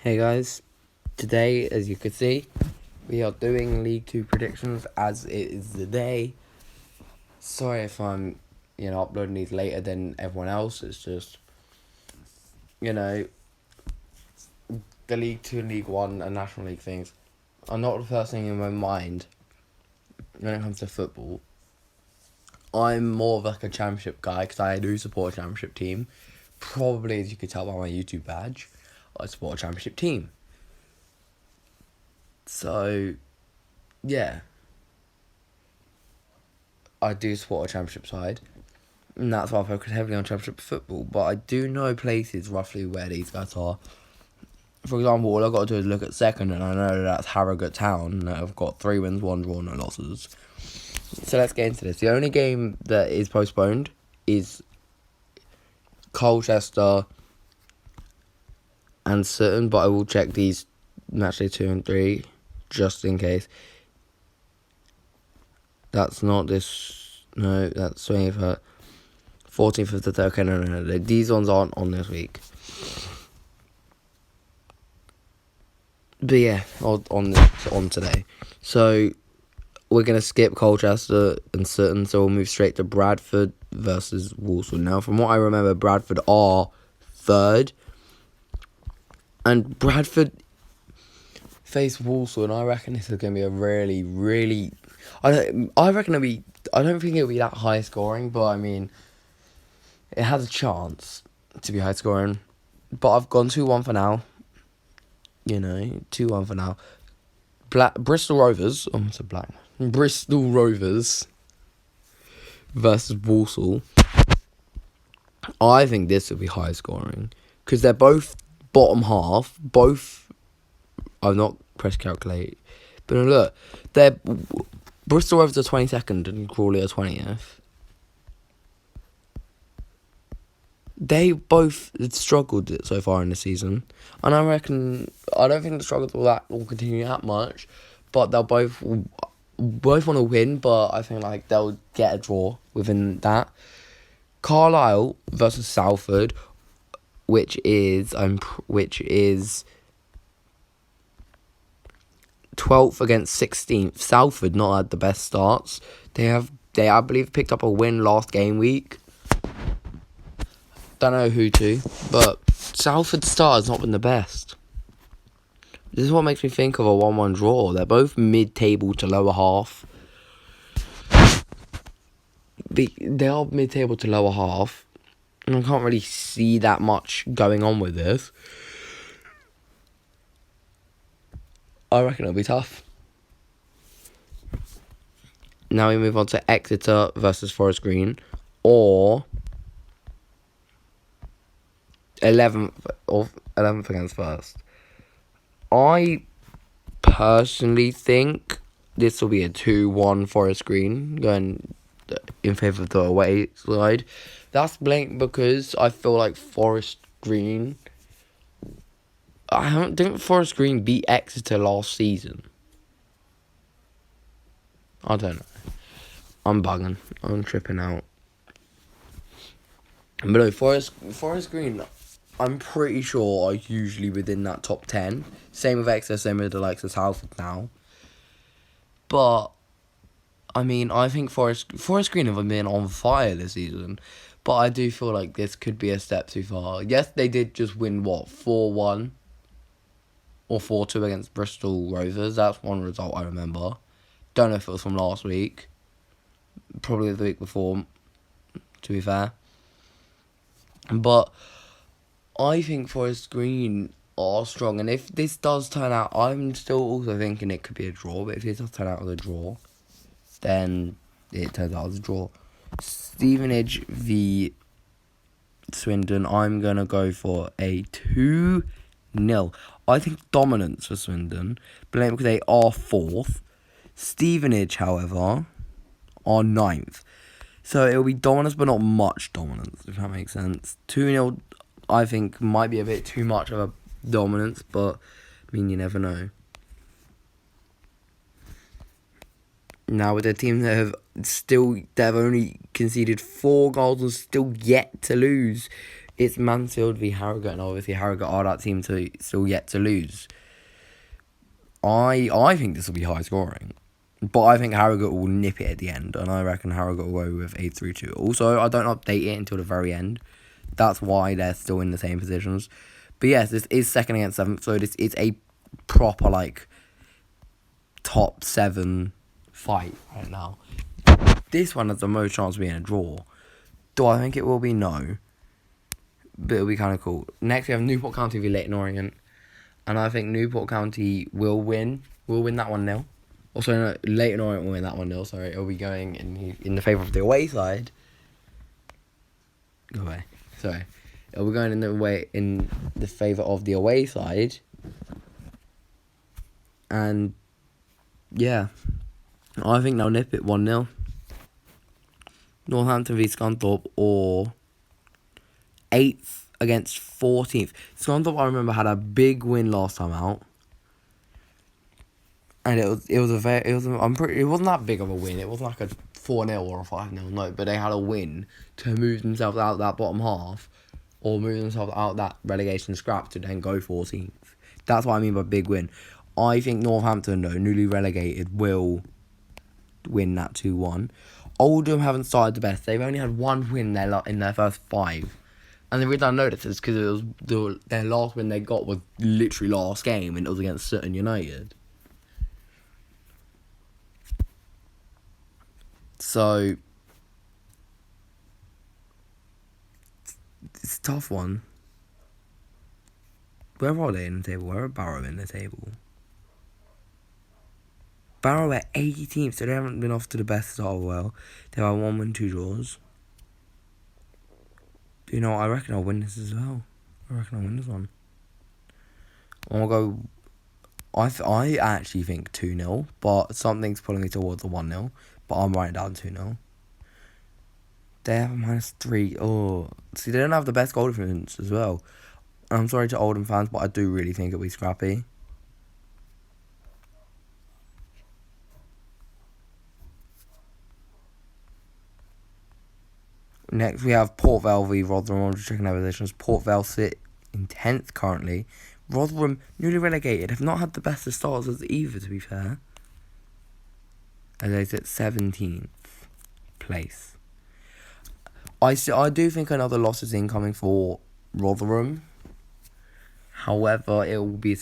Hey guys, today as you can see, we are doing League 2 predictions as it is the day. Sorry if I'm, uploading these later than everyone else. It's just, you know, the League 2 and League 1 and National League things are not the first thing in my mind when it comes to football. I'm more of like a championship guy because I do support a championship team. Probably as you could tell by my YouTube badge, I support a championship team. So, yeah. I do support a championship side, and that's why I focus heavily on championship football. But I do know places roughly where these guys are. For example, all I've got to do is look at second, and I know that's Harrogate Town, and I've got 3 wins, 1 draw, no losses. So let's get into this. The only game that is postponed is Colchester and Sutton, but I will check these Matchday 2 and 3 just in case. That's not this. No, that's 20th. 14th of the 3rd. Okay, no. These ones aren't on this week. But yeah, on today. So we're gonna skip Colchester and Sutton, so we'll move straight to Bradford versus Walsall. Now, from what I remember, Bradford are third, and Bradford face Walsall, and I reckon this is gonna be a really. I don't think it'll be that high scoring, but I mean, it has a chance to be high scoring. But I've gone 2-1 for now. 2-1 for now. Bristol Rovers. Oh, it's a black. Bristol Rovers versus Walsall. I think this will be high scoring because they're both bottom half. Both. I've not pressed calculate, but look, they're Bristol Rovers are 22nd and Crawley are 20th. They both struggled so far in the season, and I don't think the struggles will continue that much, but they'll both want to win. But I think they'll get a draw within that. Carlisle versus Salford, which is 12th against 16th. Salford not had the best starts. They I believe picked up a win last game week. Don't know who to, but Salford's start has not been the best. This is what makes me think of a 1-1 draw. They're both mid-table to lower half. They are mid-table to lower half, and I can't really see that much going on with this. I reckon it'll be tough. Now we move on to Exeter versus Forest Green, or 11th against first. I personally think this will be a 2-1 Forest Green going in favour of the away side. That's blank because I feel like Forest Green. Didn't Forest Green beat Exeter last season? I don't know. I'm bugging. I'm tripping out. But no, Forest Green, I'm pretty sure are usually within that top 10. Same with Exeter, same with the likes of Salford now. But, I mean, I think Forest Green have been on fire this season. But I do feel like this could be a step too far. Yes, they did just win, 4-1? Or 4-2 against Bristol Rovers. That's one result I remember. Don't know if it was from last week. Probably the week before, to be fair. But I think Forest Green are strong, and if this does turn out, I'm still also thinking it could be a draw, but if it does turn out as a draw, then it turns out as a draw. Stevenage v Swindon, I'm going to go for a 2-0. I think dominance for Swindon, because they are 4th. Stevenage, however, are 9th. So it'll be dominance, but not much dominance, if that makes sense. 2-0, I think, might be a bit too much of a dominance, but, I mean, you never know. Now, with the team that have only conceded 4 goals and still yet to lose it's Mansfield v Harrogate, and obviously Harrogate are that team to still yet to lose. I think this will be high scoring. But I think Harrogate will nip it at the end, and I reckon Harrogate will go with 8-3-2. Also, I don't update it until the very end. That's why they're still in the same positions. But yes, this is second against seventh, so it's a proper, like, top 7 fight right now. This one has the most chance of being a draw. Do I think it will be? No. But it'll be kind of cool. Next, we have Newport County v Leyton Orient. And I think Newport County will win. We'll win that 1-0. Also, no, Leyton Orient will win that 1-0. Sorry, it'll be going in the favour of the away side. Go away. Sorry, it'll be going in the favour of the away side. And yeah, I think they'll nip it 1-0. Northampton v Scunthorpe, or 8th against 14th. Scunthorpe, I remember, had a big win last time out. And it wasn't that big of a win. It wasn't like a 4-0 or a 5-0, no. But they had a win to move themselves out of that bottom half, or move themselves out of that relegation scrap to then go 14th. That's what I mean by big win. I think Northampton, though, newly relegated, will win that 2-1. Oldham haven't started the best. They've only had one win in their first 5. And the reason I know this is because their last win they got was literally last game, and it was against Sutton United. So, it's a tough one. Where are they in the table? Where are Barrow in the table? Barrow are 18th, so they haven't been off to the best start. Well, they have 1 win, 2 draws. You know, I reckon I'll win this as well. I reckon I'll win this one. I'll go. I actually think 2-0, but something's pulling me towards a 1-0. But I'm writing down 2-0. They have a -3. Oh, see, they don't have the best goal difference as well. And I'm sorry to Oldham fans, but I do really think it'll be scrappy. Next, we have Port Vale v Rotherham. I'm just checking their positions. Port Vale sit in 10th currently. Rotherham, newly relegated, have not had the best of starts as either, to be fair. As they sit 17th place. I do think another loss is incoming for Rotherham. However, it will be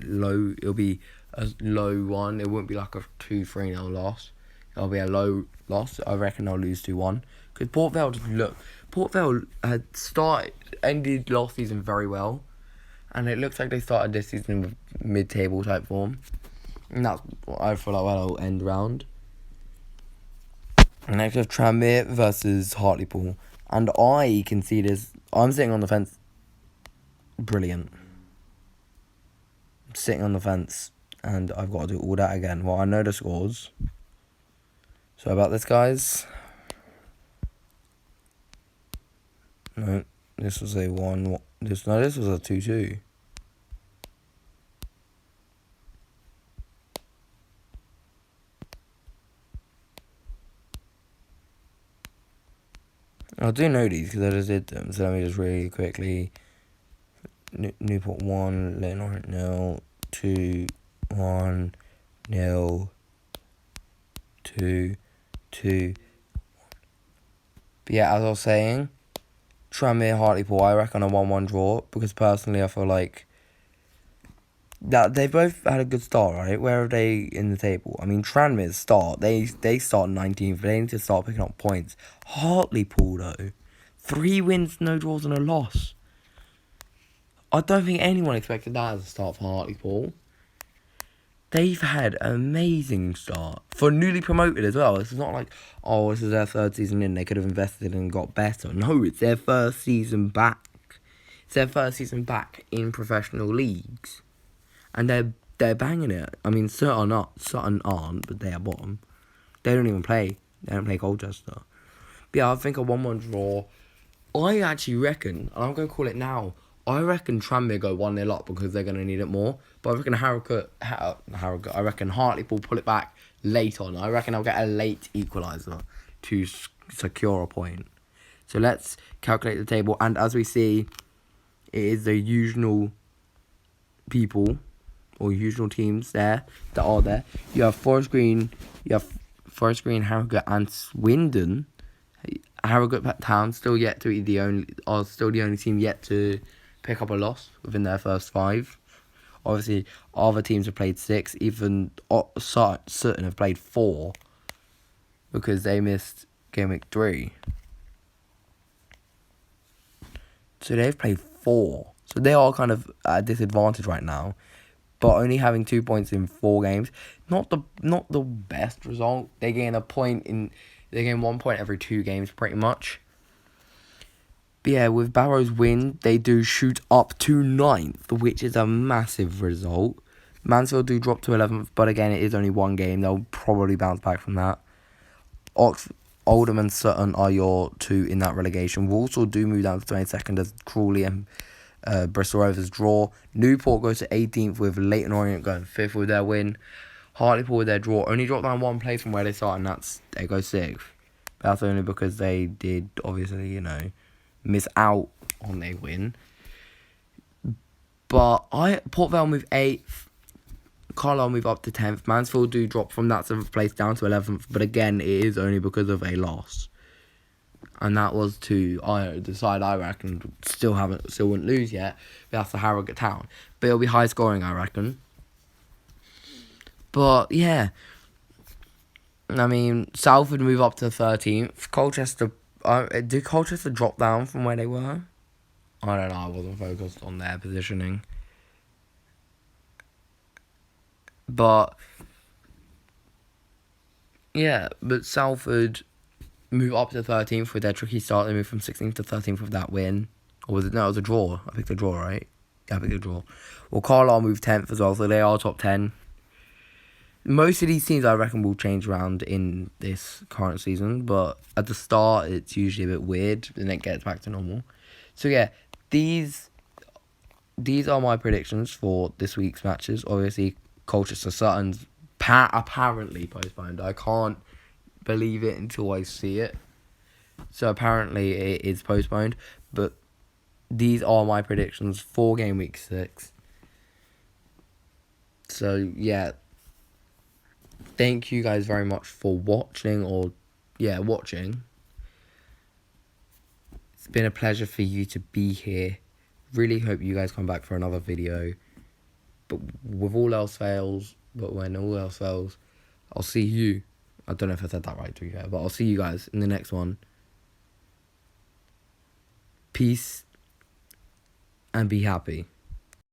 low. It'll be a low one. It won't be like a 2-3-0 loss. It'll be a low loss. I reckon they'll lose 2-1. Because Port Vale had ended last season very well, and it looks like they started this season with mid-table type form. And that's what I feel like that'll end round. Next we have Tranmere versus Hartlepool. And I can see this. I'm sitting on the fence. Brilliant. I'm sitting on the fence. And I've got to do all that again. Well, I know the scores. So about this, guys. No, this was a 1. This was a 2-2. I do know these because I just did them. So let me just really quickly. Newport 1, Leyton Orient 0, 2, 1, 0, 2, 2. But yeah, as I was saying, Tranmere, Hartlepool, I reckon a 1-1 draw, because personally I feel like that they both had a good start, right? Where are they in the table? I mean, Tranmere's start, they start 19th, but they need to start picking up points. Hartlepool, though, 3 wins, no draws, and a loss. I don't think anyone expected that as a start for Hartlepool. They've had an amazing start. For newly promoted as well. It's not like, oh, this is their 3rd season in, they could have invested and got better. No, it's their 1st season back. It's their 1st season back in professional leagues. And they're banging it. I mean, Sutton aren't, but they are bottom. They don't even play. They don't play Colchester. But yeah, I think a 1-1 draw. I actually reckon, and I'm going to call it now, I reckon Tranmere go 1-0 up because they're going to need it more. But I reckon I reckon Hartlepool pull it back late on. I reckon I'll get a late equaliser to secure a point. So let's calculate the table. And as we see, it is the usual people or usual teams there that are there. You have Forest Green, Harrogate, and Swindon. Harrogate Town still yet to be the only team yet to pick up a loss within their first 5. Obviously, other teams have played 6. Even Sutton have played 4 because they missed game week 3. So they've played 4. So they are kind of at a disadvantage right now. But only having 2 points in 4 games, not the best result. They gain 1 point every 2 games pretty much. But yeah, with Barrow's win, they do shoot up to 9th, which is a massive result. Mansfield do drop to 11th, but again, it is only 1 game. They'll probably bounce back from that. Oldham and Sutton are your 2 in that relegation. Walsall do move down to 22nd as Crawley and Bristol Rovers draw. Newport goes to 18th with Leyton Orient going 5th with their win. Hartlepool with their draw only dropped down 1 place from where they start, and they go 6th. But that's only because they did obviously, miss out on their win. But Port Vale move 8th. Carlisle move up to 10th. Mansfield do drop from that 7th place down to 11th. But again, it is only because of a loss. And that was to the side I reckon still wouldn't lose yet. But that's the Harrogate Town. But it'll be high scoring, I reckon. But yeah, I mean, Salford move up to 13th. Colchester, did Colchester drop down from where they were? I don't know. I wasn't focused on their positioning. But yeah, but Salford move up to 13th with their tricky start. They move from 16th to 13th with that win. Or was it? No, it was a draw. I picked a draw, right? Yeah, I picked a draw. Well, Carlisle moved 10th as well, so they are top 10. Most of these teams, I reckon, will change around in this current season. But at the start, it's usually a bit weird. Then it gets back to normal. So yeah, these are my predictions for this week's matches. Obviously, Colchester Sutton's apparently postponed. I can't believe it until I see it. So apparently it is postponed. But these are my predictions for game week 6. So yeah, thank you guys very much for watching. It's been a pleasure for you to be here. Really hope you guys come back for another video. But when all else fails, I'll see you. I don't know if I said that right to you, but I'll see you guys in the next one. Peace and be happy.